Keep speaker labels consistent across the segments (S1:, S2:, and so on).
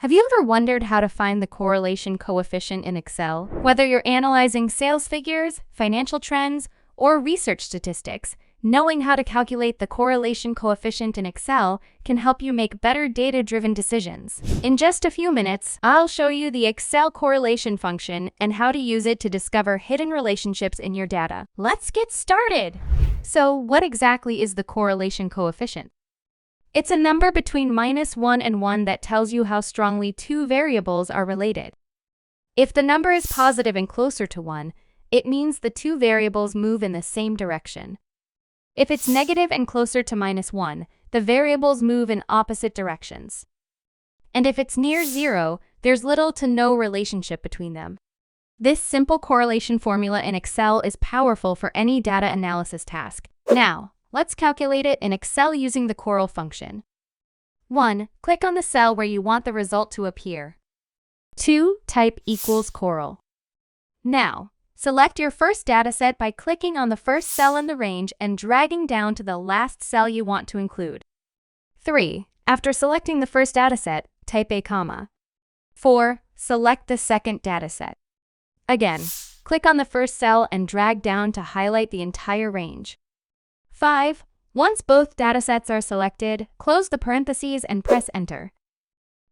S1: Have you ever wondered how to find the correlation coefficient in Excel? Whether you're analyzing sales figures, financial trends, or research statistics, knowing how to calculate the correlation coefficient in Excel can help you make better data-driven decisions. In just a few minutes, I'll show you the Excel correlation function and how to use it to discover hidden relationships in your data. Let's get started! So, what exactly is the correlation coefficient? It's a number between -1 and 1 that tells you how strongly two variables are related. If the number is positive and closer to 1, it means the two variables move in the same direction. If it's negative and closer to -1, the variables move in opposite directions. And if it's near 0, there's little to no relationship between them. This simple correlation formula in Excel is powerful for any data analysis task. Now, let's calculate it in Excel using the CORREL function. 1. Click on the cell where you want the result to appear. 2. Type equals CORREL. Now, select your first dataset by clicking on the first cell in the range and dragging down to the last cell you want to include. 3. After selecting the first dataset, type a comma. 4. Select the second dataset. Again, click on the first cell and drag down to highlight the entire range. 5. Once both datasets are selected, close the parentheses and press Enter.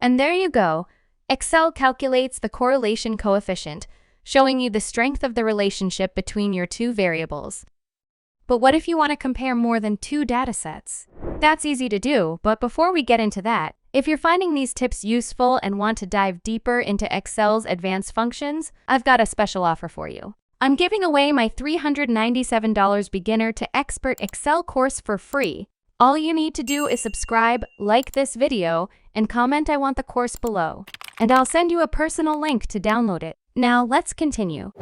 S1: And there you go. Excel calculates the correlation coefficient, showing you the strength of the relationship between your two variables. But what if you want to compare more than two datasets? That's easy to do, but before we get into that, if you're finding these tips useful and want to dive deeper into Excel's advanced functions, I've got a special offer for you. I'm giving away my $397 beginner to expert Excel course for free. All you need to do is subscribe, like this video, and comment "I want the course" below. And I'll send you a personal link to download it. Now let's continue.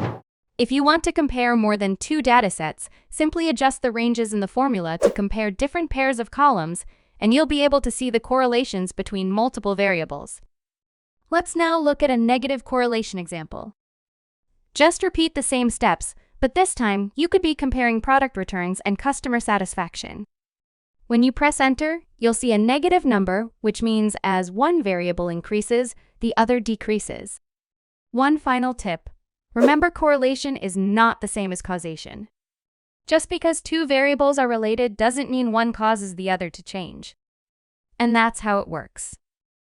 S1: If you want to compare more than two datasets, simply adjust the ranges in the formula to compare different pairs of columns, and you'll be able to see the correlations between multiple variables. Let's now look at a negative correlation example. Just repeat the same steps, but this time you could be comparing product returns and customer satisfaction. When you press Enter, you'll see a negative number, which means as one variable increases, the other decreases. One final tip. Remember, correlation is not the same as causation. Just because two variables are related doesn't mean one causes the other to change. And that's how it works.